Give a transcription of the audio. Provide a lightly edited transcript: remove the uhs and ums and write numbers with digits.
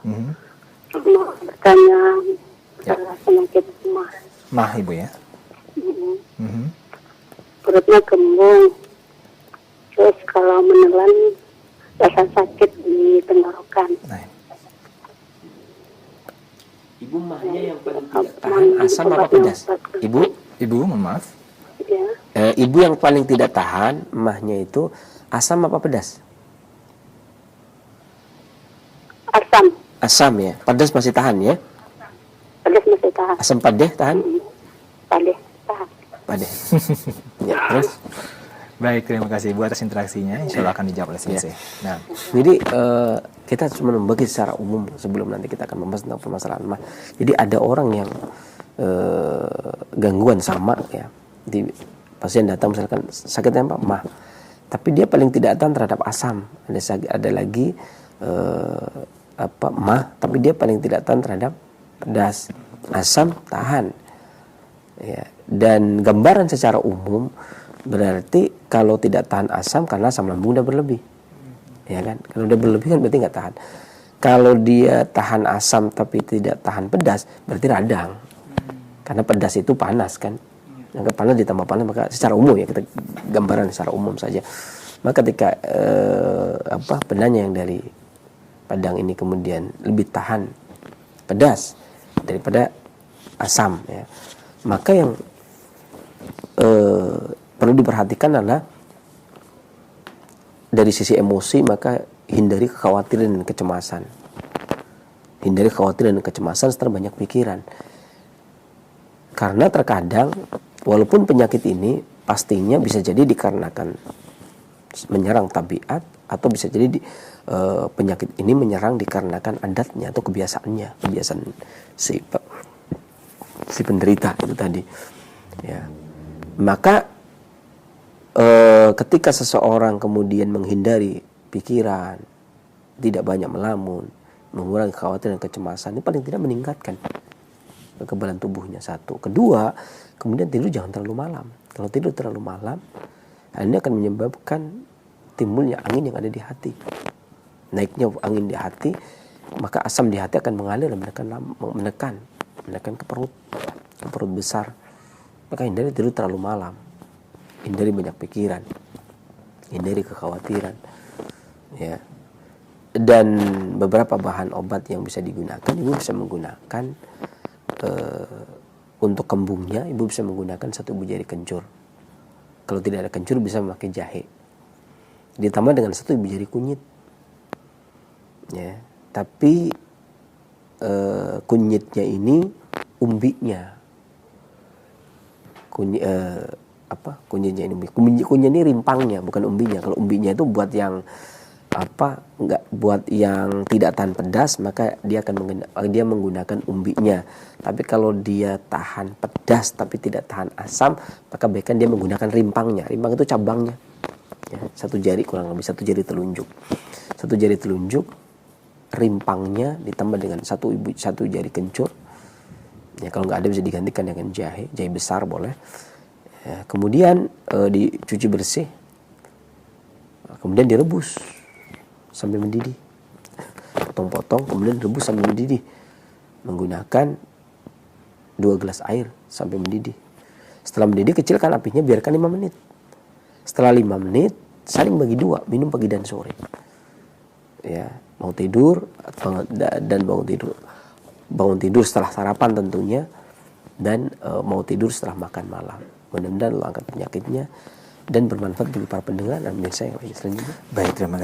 Mau bertanya Ya. masalah penyakit mah. Mah Ibu ya. Perutnya kembung. Terus kalau menelan rasa sakit di tenggorokan. Nah, Ibu mahnya yang paling tidak tahan Mohon asam apa obatnya, pedas? Ustaz. Ibu mohon maaf. Ya. Ibu yang paling tidak tahan mahnya itu asam apa pedas? Asam. Asam ya. Pedas masih tahan ya. Pedas masih tahan. Asam padeh tahan? Padeh tahan. Padeh. Ya, terus Baik, terima kasih Ibu atas interaksinya. Insya Allah akan dijawab oleh Sensei. Nah, jadi kita cuma membagi secara umum sebelum nanti kita akan membahas tentang permasalahan mah. Jadi ada orang yang gangguan sama ya, di pasien datang misalkan sakitnya apa mah, tapi dia paling tidak tahan terhadap asam. Ada lagi mah, tapi dia paling tidak tahan terhadap pedas. Asam tahan ya. Dan gambaran secara umum berarti kalau tidak tahan asam karena asam lambung udah berlebih, ya kan? Kalau udah berlebih kan berarti nggak tahan. Kalau dia tahan asam tapi tidak tahan pedas, berarti radang. Karena pedas itu panas kan. Yang panas ditambah panas, maka secara umum ya, kita gambaran secara umum saja. Maka ketika penanya yang dari Padang ini kemudian lebih tahan pedas daripada asam ya, maka yang perlu diperhatikan adalah dari sisi emosi, maka hindari kekhawatiran dan kecemasan. Hindari kekhawatiran dan kecemasan serta banyak pikiran. Karena terkadang walaupun penyakit ini pastinya bisa jadi dikarenakan menyerang tabiat, atau bisa jadi penyakit ini menyerang dikarenakan adatnya atau kebiasaan si penderita itu tadi. Ya. Maka ketika seseorang kemudian menghindari pikiran, tidak banyak melamun, mengurangi kekhawatiran dan kecemasan, ini paling tidak meningkatkan kekebalan tubuhnya. Satu. Kedua, kemudian tidur jangan terlalu malam. Kalau tidur terlalu malam, ini akan menyebabkan timbulnya angin yang ada di hati. Naiknya angin di hati, maka asam di hati akan mengalir dan menekan ke perut besar. Maka hindari tidur terlalu malam. Hindari banyak pikiran, hindari kekhawatiran, ya. Dan beberapa bahan obat yang bisa digunakan, ibu bisa menggunakan untuk kembungnya, ibu bisa menggunakan 1 ibu jari kencur. Kalau tidak ada kencur, bisa memakai jahe. Ditambah dengan 1 ibu jari kunyit, ya. Tapi kunyitnya ini umbinya. Kunyitnya ini kunyit ini rimpangnya, bukan umbinya. Kalau umbinya itu buat yang buat yang tidak tahan pedas, maka dia menggunakan umbinya. Tapi kalau dia tahan pedas tapi tidak tahan asam, maka baiknya dia menggunakan rimpangnya. Rimpang itu cabangnya, ya, 1 jari, kurang lebih 1 jari telunjuk. 1 jari telunjuk, rimpangnya ditambah dengan 1 jari kencur. Ya, kalau nggak ada bisa digantikan dengan jahe besar boleh. Ya, kemudian dicuci bersih, kemudian direbus sampai mendidih, potong-potong, kemudian rebus sampai mendidih menggunakan 2 gelas air sampai mendidih. Setelah mendidih, kecilkan apinya, biarkan 5 menit. Setelah 5 menit, saling bagi 2, minum pagi dan sore. Ya, mau tidur dan bangun tidur setelah sarapan tentunya, dan mau tidur setelah makan malam. Mudah-mudahan Allah angkat penyakitnya dan bermanfaat bagi para pendengar dan pemirsa yang lain selanjutnya. baik, terima kasih.